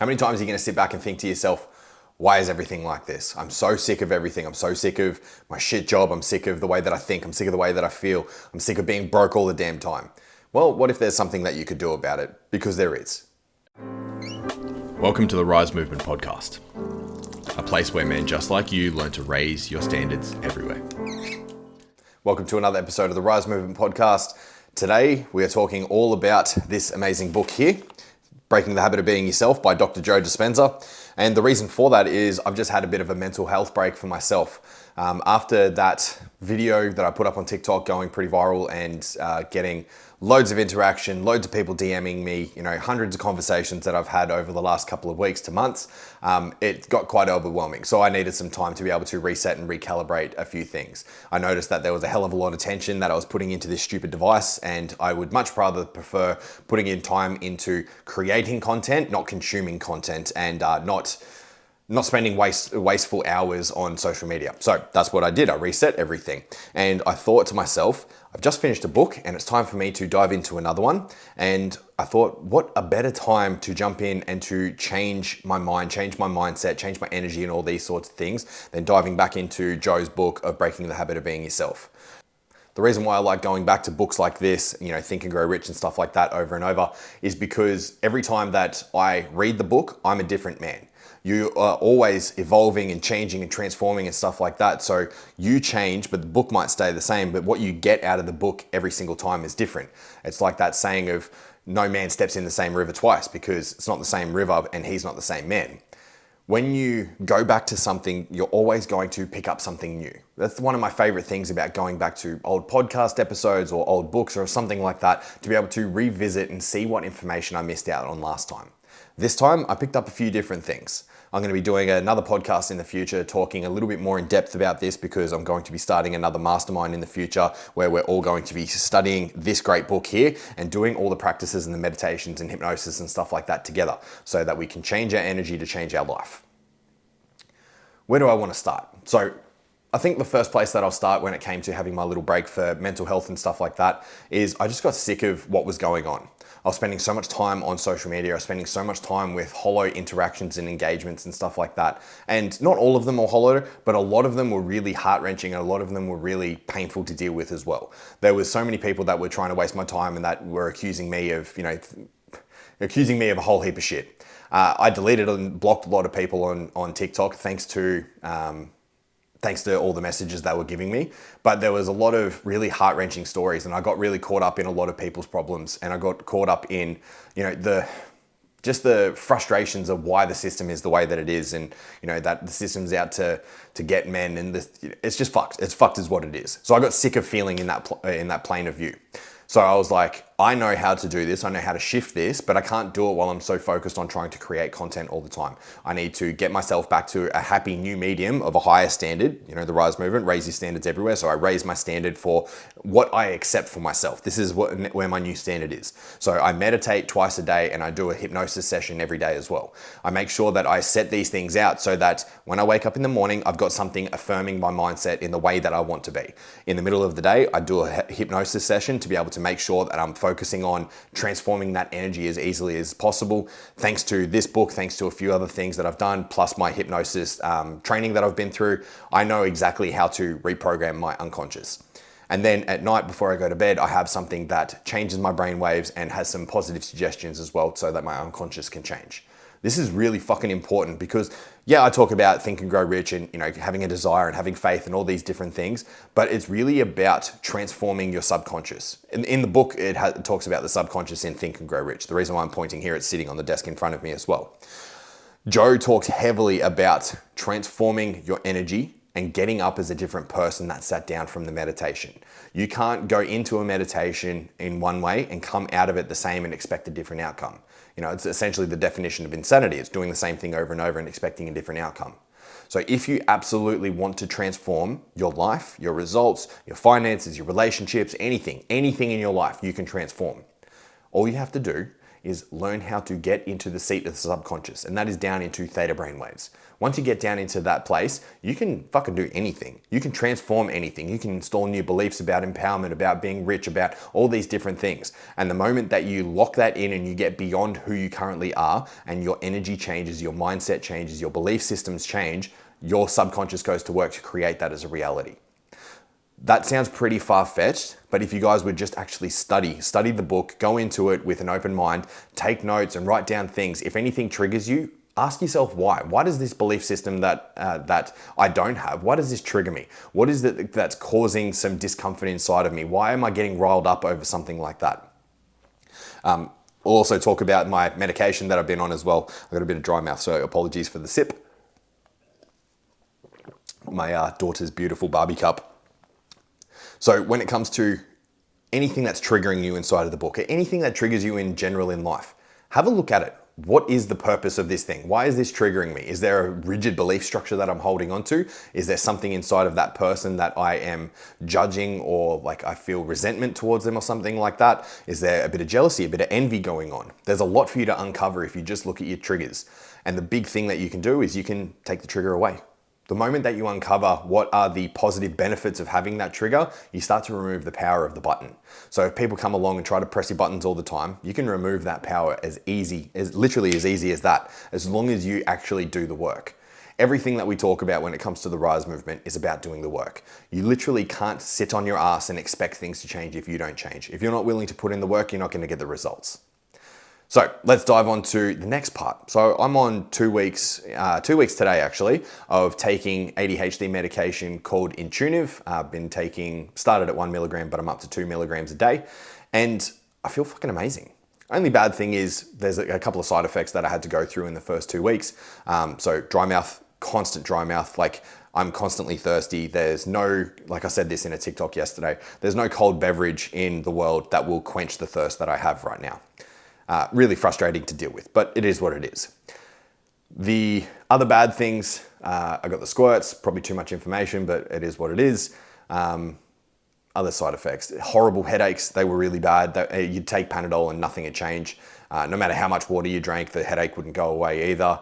How many times are you going to sit back and think to yourself, why is everything like this? I'm so sick of everything. I'm so sick of my shit job. I'm sick of the way that I think. I'm sick of the way that I feel. I'm sick of being broke all the damn time. Well, what if there's something that you could do about it? Because there is. Welcome to the Rise Movement podcast, a place where men just like you learn to raise your standards everywhere. Welcome to another episode of the Rise Movement podcast. Today, we are talking all about this amazing book here, Breaking the Habit of Being Yourself by Dr. Joe Dispenza. And the reason for that is I've just had a bit of a mental health break for myself. After that video that I put up on TikTok going pretty viral and getting loads of interaction, loads of people DMing me, hundreds of conversations that I've had over the last couple of weeks to months, it got quite overwhelming. So I needed some time to be able to reset and recalibrate a few things. I noticed that there was a hell of a lot of tension that I was putting into this stupid device, and I would much rather prefer putting in time into creating content, not consuming content, and not spending wasteful hours on social media. So that's what I did. I reset everything. And I thought to myself, I've just finished a book and it's time for me to dive into another one. And I thought, what a better time to jump in and to change my mind, change my mindset, change my energy and all these sorts of things than diving back into Joe's book of Breaking the Habit of Being Yourself. The reason why I like going back to books like this, Think and Grow Rich and stuff like that over and over, is because every time that I read the book, I'm a different man. You are always evolving and changing and transforming and stuff like that. So you change, but the book might stay the same, but what you get out of the book every single time is different. It's like that saying of no man steps in the same river twice, because it's not the same river and he's not the same man. When you go back to something, you're always going to pick up something new. That's one of my favorite things about going back to old podcast episodes or old books or something like that, to be able to revisit and see what information I missed out on last time. This time, I picked up a few different things. I'm going to be doing another podcast in the future talking a little bit more in depth about this, because I'm going to be starting another mastermind in the future where we're all going to be studying this great book here and doing all the practices and the meditations and hypnosis and stuff like that together, so that we can change our energy to change our life. Where do I want to start? So I think the first place that I'll start when it came to having my little break for mental health and stuff like that is I just got sick of what was going on. I was spending so much time on social media. I was spending so much time with hollow interactions and engagements and stuff like that. And not all of them were hollow, but a lot of them were really heart-wrenching and a lot of them were really painful to deal with as well. There was so many people that were trying to waste my time and that were accusing me of a whole heap of shit. I deleted and blocked a lot of people on TikTok thanks to all the messages they were giving me. But there was a lot of really heart-wrenching stories, and I got really caught up in a lot of people's problems, and I got caught up in, the frustrations of why the system is the way that it is, and that the system's out to get men, and it's just fucked. It's fucked is what it is. So I got sick of feeling in that plane of view. So I was like, I know how to do this, I know how to shift this, but I can't do it while I'm so focused on trying to create content all the time. I need to get myself back to a happy new medium of a higher standard, the Rise Movement, raise your standards everywhere. So I raise my standard for what I accept for myself. This is where my new standard is. So I meditate twice a day and I do a hypnosis session every day as well. I make sure that I set these things out so that when I wake up in the morning, I've got something affirming my mindset in the way that I want to be. In the middle of the day, I do a hypnosis session to be able to make sure that I'm focusing on transforming that energy as easily as possible. Thanks to this book, thanks to a few other things that I've done, plus my hypnosis training that I've been through, I know exactly how to reprogram my unconscious. And then at night before I go to bed, I have something that changes my brain waves and has some positive suggestions as well, so that my unconscious can change. This is really fucking important because, I talk about Think and Grow Rich and, having a desire and having faith and all these different things, but it's really about transforming your subconscious. In the book, it talks about the subconscious in Think and Grow Rich. The reason why I'm pointing here, it's sitting on the desk in front of me as well. Joe talks heavily about transforming your energy and getting up as a different person that sat down from the meditation. You can't go into a meditation in one way and come out of it the same and expect a different outcome. It's essentially the definition of insanity. It's doing the same thing over and over and expecting a different outcome. So if you absolutely want to transform your life, your results, your finances, your relationships, anything in your life, you can transform. All you have to do is learn how to get into the seat of the subconscious, and that is down into theta brainwaves. Once you get down into that place, you can fucking do anything. You can transform anything. You can install new beliefs about empowerment, about being rich, about all these different things. And the moment that you lock that in and you get beyond who you currently are, and your energy changes, your mindset changes, your belief systems change, your subconscious goes to work to create that as a reality. That sounds pretty far-fetched, but if you guys would just actually study the book, go into it with an open mind, take notes and write down things. If anything triggers you, ask yourself why. Why does this belief system that I don't have, why does this trigger me? What is it that's causing some discomfort inside of me? Why am I getting riled up over something like that? We'll also talk about my medication that I've been on as well. I've got a bit of dry mouth, so apologies for the sip. My daughter's beautiful Barbie cup. So when it comes to anything that's triggering you inside of the book, anything that triggers you in general in life, have a look at it. What is the purpose of this thing? Why is this triggering me? Is there a rigid belief structure that I'm holding on to? Is there something inside of that person that I am judging, or like I feel resentment towards them or something like that? Is there a bit of jealousy, a bit of envy going on? There's a lot for you to uncover if you just look at your triggers. And the big thing that you can do is you can take the trigger away. The moment that you uncover what are the positive benefits of having that trigger, you start to remove the power of the button. So if people come along and try to press your buttons all the time, you can remove that power literally as easy as that, as long as you actually do the work. Everything that we talk about when it comes to the Rise movement is about doing the work. You literally can't sit on your ass and expect things to change if you don't change. If you're not willing to put in the work, you're not going to get the results. So let's dive on to the next part. So I'm on 2 weeks today actually, of taking ADHD medication called Intuniv. I've been started at 1 milligram, but I'm up to 2 milligrams a day. And I feel fucking amazing. Only bad thing is there's a couple of side effects that I had to go through in the first 2 weeks. So dry mouth, constant dry mouth, like I'm constantly thirsty. There's no, like I said this in a TikTok yesterday, there's no cold beverage in the world that will quench the thirst that I have right now. Really frustrating to deal with, but it is what it is. The other bad things, I got the squirts, probably too much information, but it is what it is. Other side effects, horrible headaches, they were really bad. You'd take Panadol and nothing would change. No matter how much water you drank, the headache wouldn't go away either.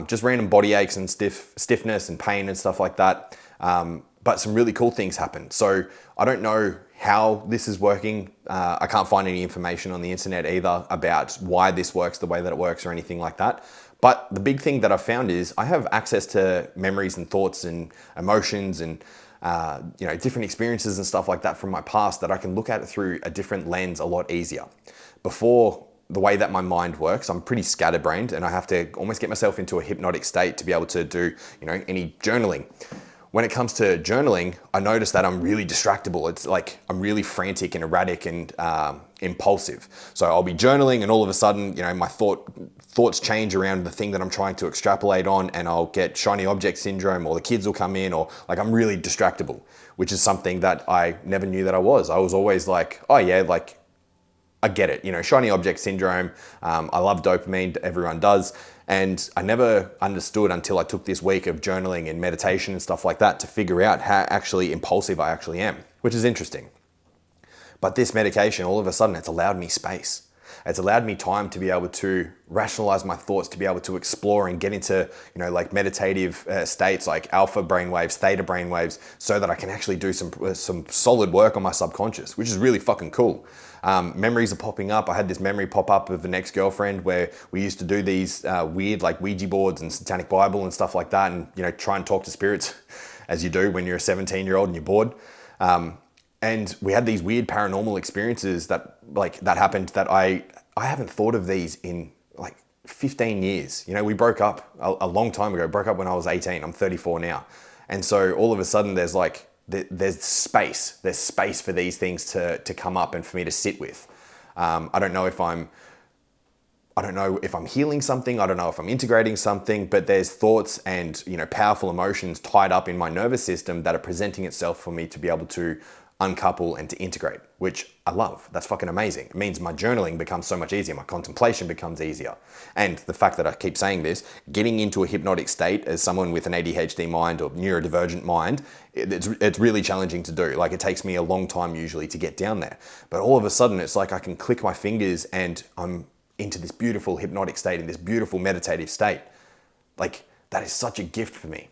Just random body aches and stiffness and pain and stuff like that. But some really cool things happened. So I don't know how this is working. I can't find any information on the internet either about why this works the way that it works or anything like that. But the big thing that I've found is I have access to memories and thoughts and emotions and different experiences and stuff like that from my past that I can look at it through a different lens a lot easier. Before, the way that my mind works, I'm pretty scatterbrained and I have to almost get myself into a hypnotic state to be able to do, any journaling. When it comes to journaling, I notice that I'm really distractible. It's like I'm really frantic and erratic and impulsive. So I'll be journaling and all of a sudden, my thoughts change around the thing that I'm trying to extrapolate on, and I'll get shiny object syndrome, or the kids will come in, or like I'm really distractible, which is something that I never knew that I was. I was always like, oh yeah, like I get it, shiny object syndrome. I love dopamine, everyone does. And I never understood until I took this week of journaling and meditation and stuff like that to figure out how actually impulsive I actually am, which is interesting. But this medication, all of a sudden, it's allowed me space. It's allowed me time to be able to rationalize my thoughts, to be able to explore and get into, like meditative states like alpha brainwaves, theta brainwaves, so that I can actually do some solid work on my subconscious, which is really fucking cool. Memories are popping up. I had this memory pop up of an ex-girlfriend where we used to do these weird like Ouija boards and Satanic Bible and stuff like that, and try and talk to spirits as you do when you're a 17-year-old and you're bored. And we had these weird paranormal experiences that happened that I haven't thought of these in like 15 years. We broke up a long time ago, broke up when I was 18. I'm 34 now. And so all of a sudden there's space for these things to come up and for me to sit with. I don't know if I'm healing something. I don't know if I'm integrating something, but there's thoughts and, powerful emotions tied up in my nervous system that are presenting itself for me to be able to uncouple and to integrate, which I love. That's fucking amazing. It means my journaling becomes so much easier. My contemplation becomes easier. And the fact that I keep saying this, getting into a hypnotic state as someone with an ADHD mind or neurodivergent mind, it's really challenging to do. Like, it takes me a long time usually to get down there. But all of a sudden, it's like I can click my fingers and I'm into this beautiful hypnotic state, in this beautiful meditative state. Like, that is such a gift for me.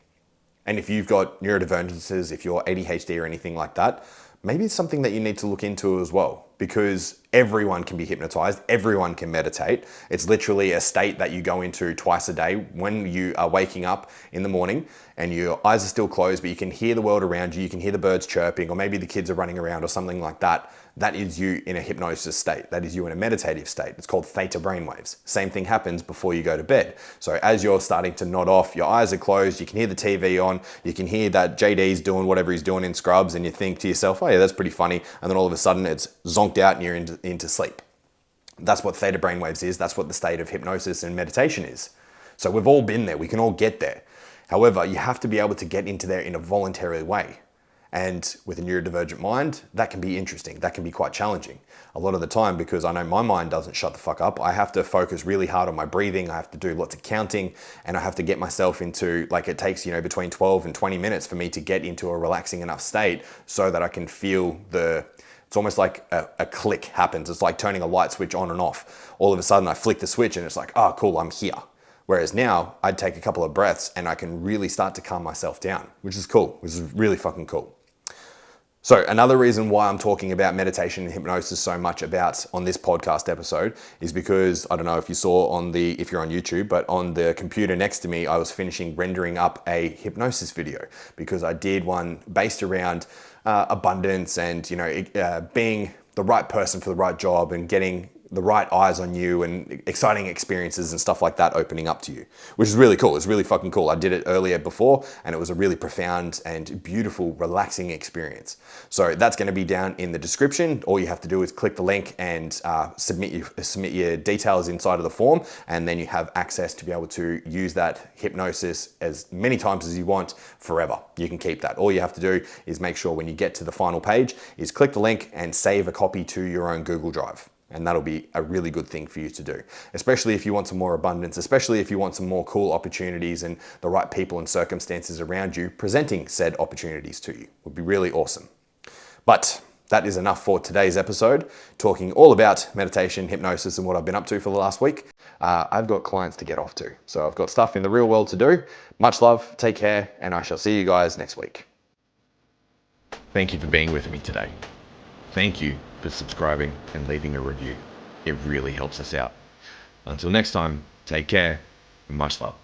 And if you've got neurodivergences, if you're ADHD or anything like that, maybe it's something that you need to look into as well, because everyone can be hypnotized, everyone can meditate. It's literally a state that you go into twice a day when you are waking up in the morning and your eyes are still closed, but you can hear the world around you, you can hear the birds chirping, or maybe the kids are running around or something like that. That is you in a hypnosis state. That is you in a meditative state. It's called theta brainwaves. Same thing happens before you go to bed. So as you're starting to nod off, your eyes are closed, you can hear the TV on, you can hear that JD's doing whatever he's doing in Scrubs, and you think to yourself, oh yeah, that's pretty funny. And then all of a sudden it's zonked out and you're into sleep. That's what theta brainwaves is. That's what the state of hypnosis and meditation is. So we've all been there. We can all get there. However, you have to be able to get into there in a voluntary way. And with a neurodivergent mind, that can be interesting. That can be quite challenging. A lot of the time, because I know my mind doesn't shut the fuck up, I have to focus really hard on my breathing. I have to do lots of counting, and I have to get myself into, like, it takes, between 12 and 20 minutes for me to get into a relaxing enough state so that I can feel it's almost like a click happens. It's like turning a light switch on and off. All of a sudden I flick the switch and it's like, oh cool, I'm here. Whereas now I'd take a couple of breaths and I can really start to calm myself down, which is cool, which is really fucking cool. So another reason why I'm talking about meditation and hypnosis so much on this podcast episode is because, I don't know if you saw if you're on YouTube, but on the computer next to me, I was finishing rendering up a hypnosis video, because I did one based around abundance and, being the right person for the right job and getting the right eyes on you and exciting experiences and stuff like that opening up to you, which is really cool. It's really fucking cool. I did it earlier before and it was a really profound and beautiful, relaxing experience. So that's going to be down in the description. All you have to do is click the link and submit your details inside of the form, and then you have access to be able to use that hypnosis as many times as you want forever. You can keep that. All you have to do is make sure when you get to the final page is click the link and save a copy to your own Google Drive. And that'll be a really good thing for you to do, especially if you want some more abundance, especially if you want some more cool opportunities and the right people and circumstances around you presenting said opportunities to you. Would be really awesome. But that is enough for today's episode, talking all about meditation, hypnosis, and what I've been up to for the last week. I've got clients to get off to, so I've got stuff in the real world to do. Much love, take care, and I shall see you guys next week. Thank you for being with me today. Thank you for subscribing and leaving a review. It really helps us out. Until next time, take care and much love.